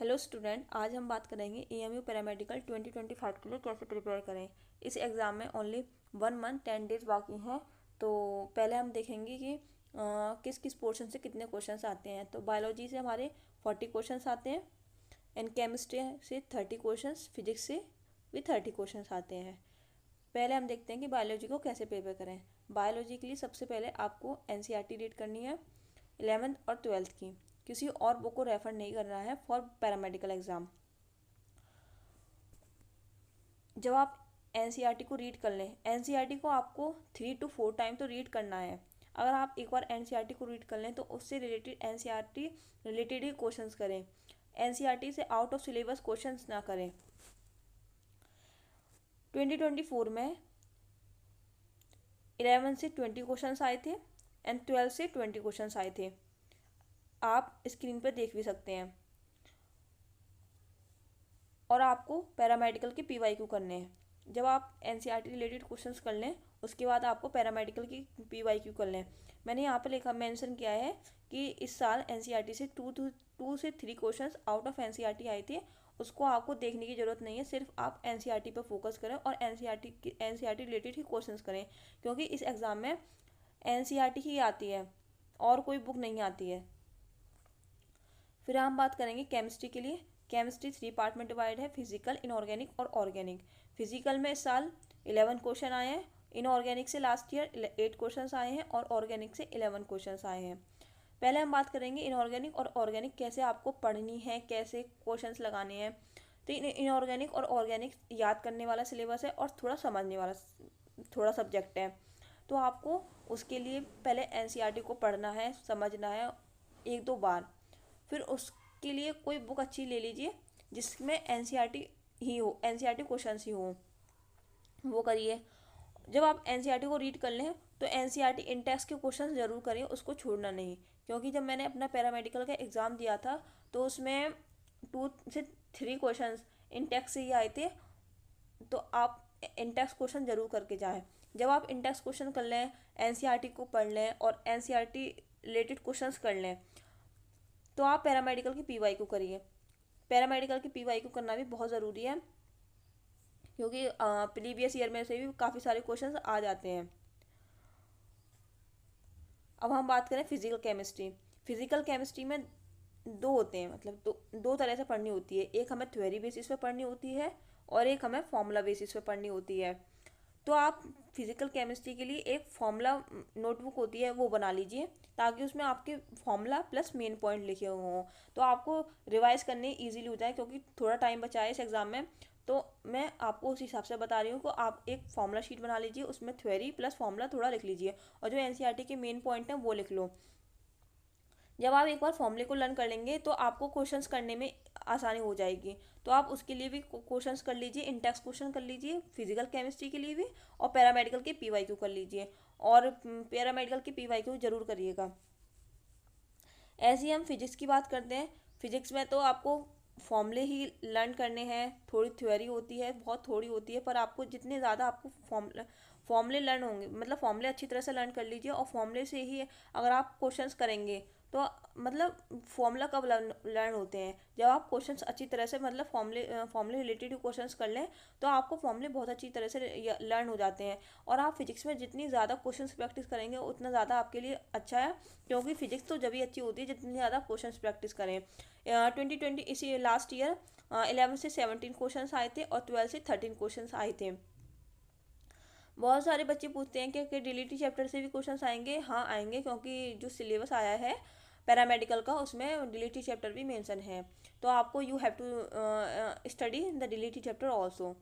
Hello student, आज हम बात करेंगे एएमयू पैरामेडिकल 2025 के लिए कैसे प्रिपेयर करें। इस एग्ज़ाम में ओनली 1 मंथ 10 डेज बाकी हैं। तो पहले हम देखेंगे कि किस किस पोर्शन से कितने क्वेश्चंस आते हैं। तो बायोलॉजी से हमारे 40 क्वेश्चंस आते हैं एंड केमिस्ट्री से 30 क्वेश्चंस, फिजिक्स से भी 30 क्वेश्चंस आते हैं। पहले हम देखते हैं कि बायोलॉजी को कैसे प्रिपेयर करें। बायोलॉजी के लिए सबसे पहले आपको एनसीईआरटी रीड करनी है 11th और 12th की। किसी और बुक को रेफर नहीं करना है फॉर पैरामेडिकल एग्ज़ाम। जब आप एनसीईआरटी को रीड कर लें, एनसीईआरटी को आपको 3 to 4 टाइम तो रीड करना है। अगर आप एक बार एनसीईआरटी को रीड कर लें तो उससे रिलेटेड एनसीईआरटी रिलेटेड ही क्वेश्चंस करें। एनसीईआरटी से आउट ऑफ सिलेबस क्वेश्चंस ना करें। 2024 में 11 से 20 क्वेश्चंस आए थे एंड 12 से 20 क्वेश्चंस आए थे। आप स्क्रीन पर देख भी सकते हैं। और आपको पैरामेडिकल के पीवाईक्यू करने हैं। जब आप एनसीईआरटी रिलेटेड क्वेश्चंस कर लें उसके बाद आपको पैरामेडिकल की पीवाईक्यू कर लें। मैंने यहाँ पर लिखा मेंशन किया है कि इस साल एनसीईआरटी से 2 से 3 क्वेश्चंस आउट ऑफ एनसीईआरटी आए थे। उसको आपको देखने की ज़रूरत नहीं है, सिर्फ आप एनसीईआरटी पर फोकस करें और एनसीईआरटी रिलेटेड ही क्वेश्चंस करें, क्योंकि इस एग्ज़ाम में एनसीईआरटी ही आती है और कोई बुक नहीं आती है। फिर हम बात करेंगे केमिस्ट्री के लिए। केमिस्ट्री 3 पार्ट में डिवाइड है, फिजिकल, इनऑर्गेनिक और ऑर्गेनिक। फिजिकल में इस साल 11 क्वेश्चन आए हैं, इनऑर्गेनिक से लास्ट ईयर 8 क्वेश्चन आए हैं और ऑर्गेनिक से 11 क्वेश्चन आए हैं। पहले हम बात करेंगे इनऑर्गेनिक और ऑर्गेनिक कैसे आपको पढ़नी है, कैसे क्वेश्चंस लगाने हैं। तो इनऑर्गेनिक और ऑर्गेनिक याद करने वाला सिलेबस है और थोड़ा समझने वाला थोड़ा सब्जेक्ट है। तो आपको उसके लिए पहले एनसीईआरटी को पढ़ना है, समझना है 1-2 बार। फिर उसके लिए कोई बुक अच्छी ले लीजिए जिसमें एनसीईआरटी ही हो, एनसीईआरटी क्वेश्चंस ही हो, वो करिए। जब आप एनसीईआरटी को रीड कर लें तो एनसीईआरटी इन टेक्स्ट के क्वेश्चंस ज़रूर करिए, उसको छोड़ना नहीं। क्योंकि जब मैंने अपना पैरामेडिकल का एग्ज़ाम दिया था तो उसमें 2 से 3 क्वेश्चंस इन टेक्स्ट से ही आए थे। तो आप इन टेक्स्ट क्वेश्चन ज़रूर करके जाएँ। जब आप इन टेक्स्ट क्वेश्चन कर लें, एनसीईआरटी को पढ़ लें और एनसीईआरटी रिलेटेड क्वेश्चंस कर लें तो आप पैरामेडिकल की पीवाईक्यू करिए। पैरामेडिकल की पीवाईक्यू करना भी बहुत ज़रूरी है, क्योंकि प्रीवियस ईयर में से भी काफ़ी सारे क्वेश्चंस आ जाते हैं। अब हम बात करें फिजिकल केमिस्ट्री। फिजिकल केमिस्ट्री में 2 होते हैं, मतलब दो तरह से पढ़नी होती है। एक हमें थ्योरी बेसिस पे पढ़नी होती है और एक हमें फॉर्मूला बेसिस पे पढ़नी होती है। तो आप फिजिकल केमिस्ट्री के लिए एक फॉर्मूला नोटबुक होती है वो बना लीजिए, ताकि उसमें आपके फॉर्मूला प्लस मेन पॉइंट लिखे हुए हों, तो आपको रिवाइज करने ईजीली हो जाए। क्योंकि थोड़ा टाइम बचा है इस एग्ज़ाम में, तो मैं आपको उस हिसाब से बता रही हूँ कि आप एक फॉर्मूला शीट बना लीजिए, उसमें थ्योरी प्लस फॉर्मूला थोड़ा लिख लीजिए और जो एनसीईआरटी के मेन पॉइंट हैं वो लिख लो। जब आप एक बार फॉर्मूले को लर्न कर लेंगे तो आपको क्वेश्चंस करने में आसानी हो जाएगी। तो आप उसके लिए भी क्वेश्चंस कर लीजिए, इंटेक्स क्वेश्चन कर लीजिए फिजिकल केमिस्ट्री के लिए भी, और पैरामेडिकल के पीवाईक्यू कर लीजिए। और पैरामेडिकल के पीवाईक्यू जरूर करिएगा। ऐसे ही हम फिजिक्स की बात करते हैं। फिजिक्स में तो आपको फॉर्मूले ही लर्न करने हैं, थोड़ी थ्योरी होती है, बहुत थोड़ी होती है, पर आपको जितने ज़्यादा आपको फॉर्मूले लर्न होंगे, मतलब फॉर्मूले अच्छी तरह से लर्न कर लीजिए। और फॉर्मूले से ही अगर आप क्वेश्चंस करेंगे तो मतलब फॉर्मूला कब लर्न होते हैं, जब आप क्वेश्चंस अच्छी तरह से, मतलब फॉर्मूले रिलेटेड क्वेश्चंस कर लें तो आपको फॉर्मूले बहुत अच्छी तरह से लर्न हो जाते हैं। और आप फिजिक्स में जितनी ज़्यादा क्वेश्चंस प्रैक्टिस करेंगे उतना ज़्यादा आपके लिए अच्छा है, क्योंकि फिजिक्स तो जब भी अच्छी होती है जितनी ज़्यादा क्वेश्चंस प्रैक्टिस करें। 2020 इसी लास्ट ईयर 11 से 17 क्वेश्चंस आए थे और 12 से 13 क्वेश्चंस आए थे। बहुत सारे बच्चे पूछते हैं कि डिलीटी चैप्टर से भी क्वेश्चंस आएंगे। हाँ आएंगे, क्योंकि जो सिलेबस आया है पैरामेडिकल का उसमें डिलीटी चैप्टर भी मेंशन है। तो आपको you have to study the deleted chapter also.